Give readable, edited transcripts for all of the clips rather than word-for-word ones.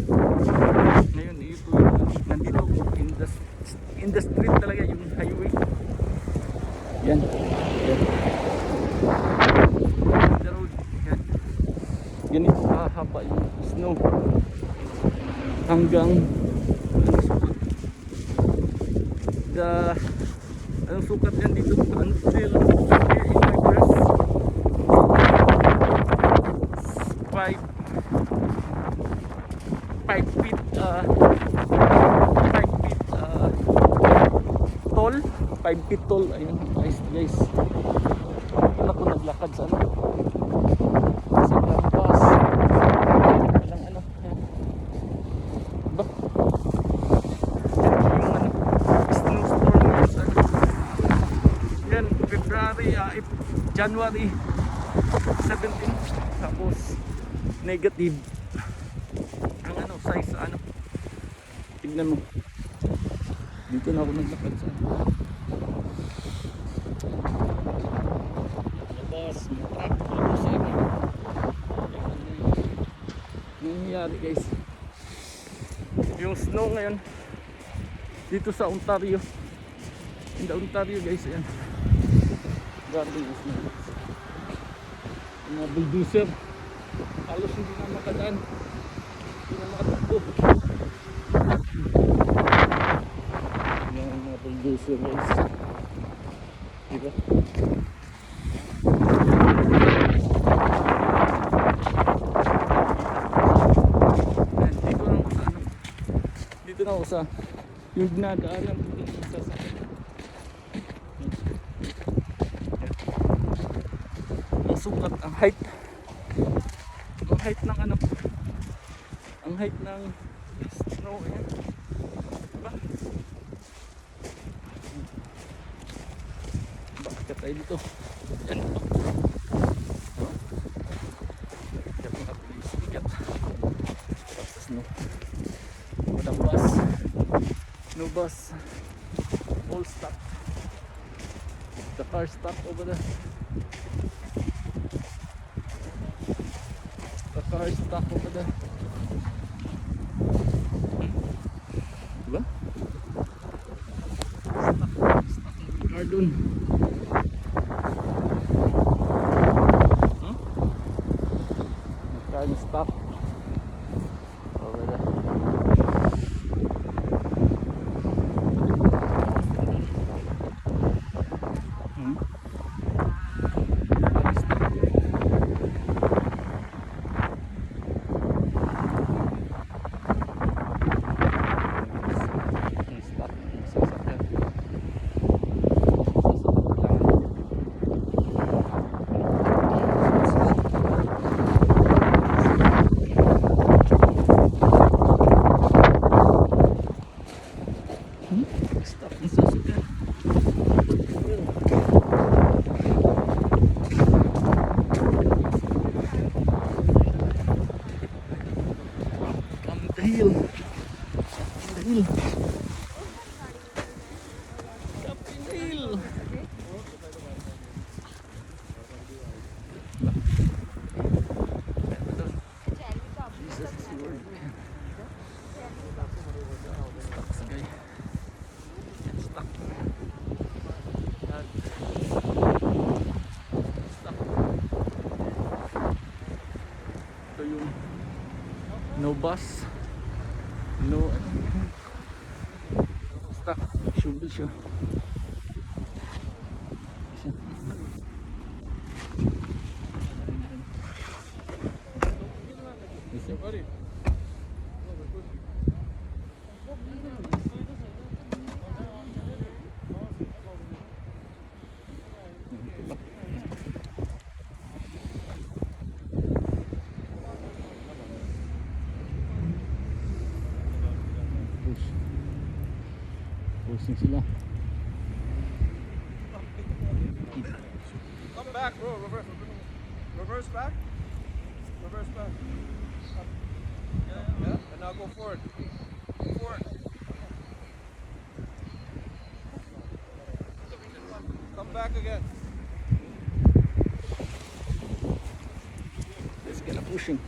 Ngayon ito nandito in the street talaga yung highway. Yan. Yan. The road. Yan. Ganito kahaba yung snow. Hanggang anong sukat yan dito until here in my breast 5 feet 5 feet tall, 5 feet tall. Ayun guys, ako naglakad sa sa campus walang yan. Ba? January 17 tapos negative ang size tignan mo dito na ako naglakad sa labas nangyayari guys yung snow ngayon dito sa Ontario in the Ontario guys. Ayan garden is na mga bulldozer halos hindi na makadaan, hindi na makatakbo yung mga bulldozer guys, diba? Dito na ako sa yung dinadaanan dito sa sukat ang height ng ang height ng snow. Ayan diba? Bakit tayo dito? Ayan kaya mga police bigat sa snow. Walang bus, no bus, all stop, the car stop over there. Car stuck over there. Diba? Stuck in the car dun. The car is stuck over there. No bus, no stuck, should be sure. Buddy. Pusing sila. Come back, bro. Reverse back. Reverse back. Yeah. And now go forward. Forward. Come back again. Let's get a pushing.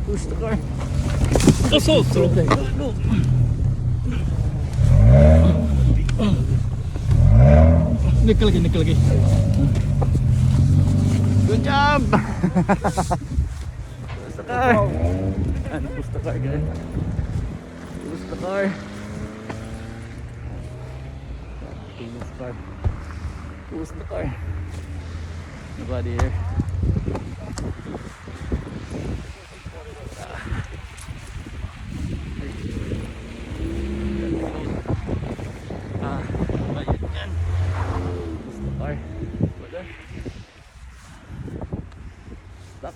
Push the car. So slow. No. Nickel lagi. Good job. Push the car. And push the car, guys. Push the car. Push the car. Nobody here. Bayad yan. Push the car. Wala. Stop.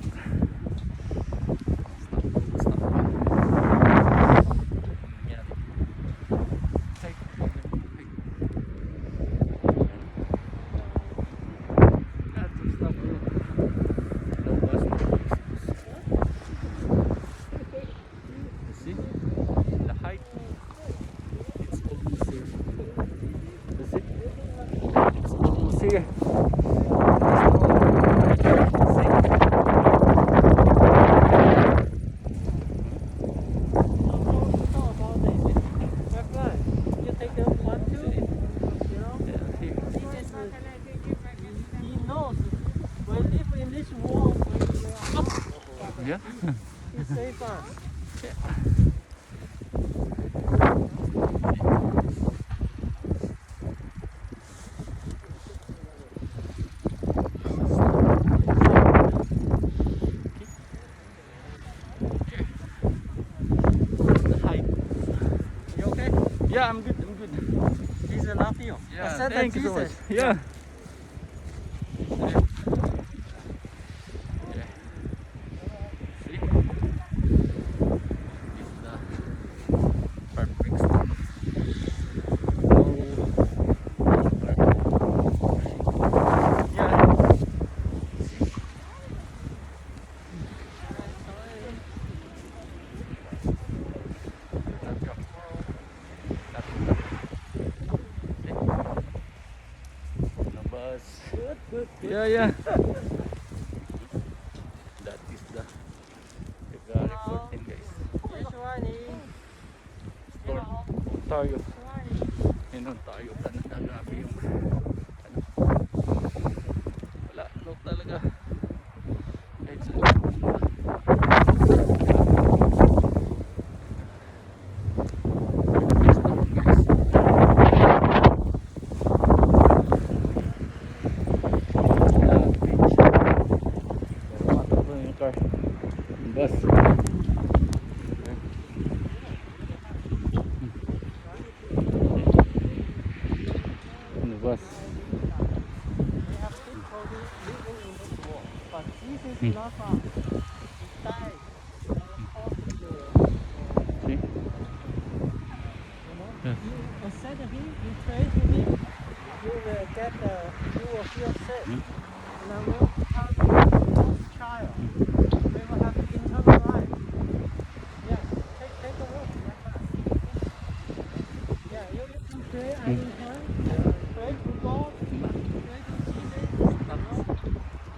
Here. Yeah. He's safer. You okay? Yeah, I'm good. Jesus love you. Yeah, I said that thank you so much. Jesus. Yeah. See? This is the perfect spot. Yeah. Good. Yeah. That is the recording, guys. Which one is? Storm Ontario. In Ontario ka na grabe yung ano. Wala, no talaga. Kahit sa bus. The bus. We have people living in this world, but Jesus is not far. He died. See? Yes. You accept him, you pray to him, you will get you will feel safe. And I will become God's child. We will have eternal life. Yeah, take a look. Yeah, you can pray anytime. Pray to God. Pray to Jesus.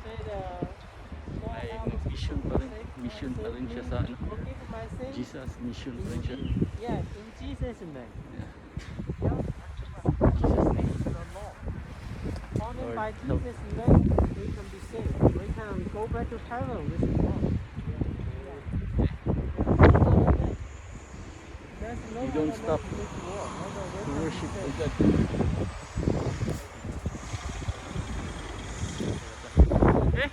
Say the God Ay, help us mission pa rin. save- Mission pa rin siya sa ano. Forgive my sins. Jesus, mission pa rin siya. Yeah, in Jesus' name. Yeah. Yeah. Jesus name. Only Lord, by help. Jesus' name we can be saved. We can go back to heaven with God. There's no We don't other stop way in this world. Other way to can be worship saved. God. Okay?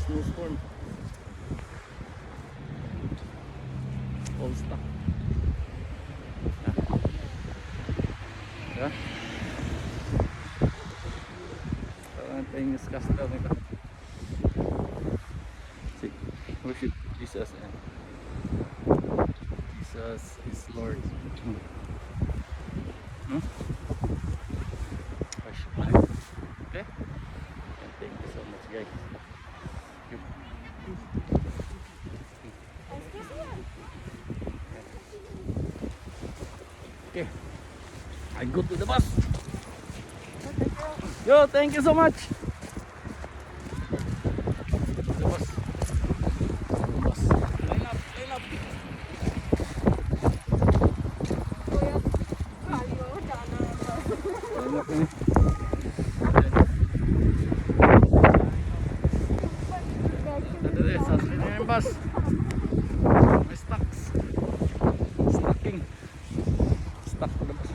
Snowstorm. All stuck. Yeah. Parang tayong newscaster nito. See, worship Jesus. Jesus is Lord. Worship Him. Okay? And thank you so much, guys. Thank you. Okay, I go to the bus. Yo, thank you so much. The bus. stuck to the bus.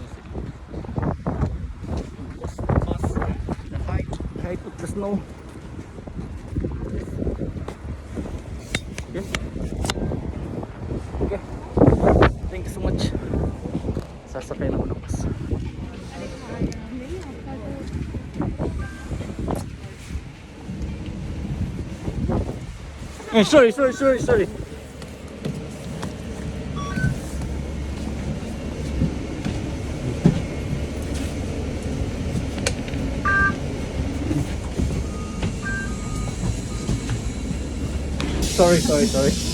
The height of the snow. Okay. Okay. Thank you so much. Sasakay na ako ng bus. Sorry. Sorry.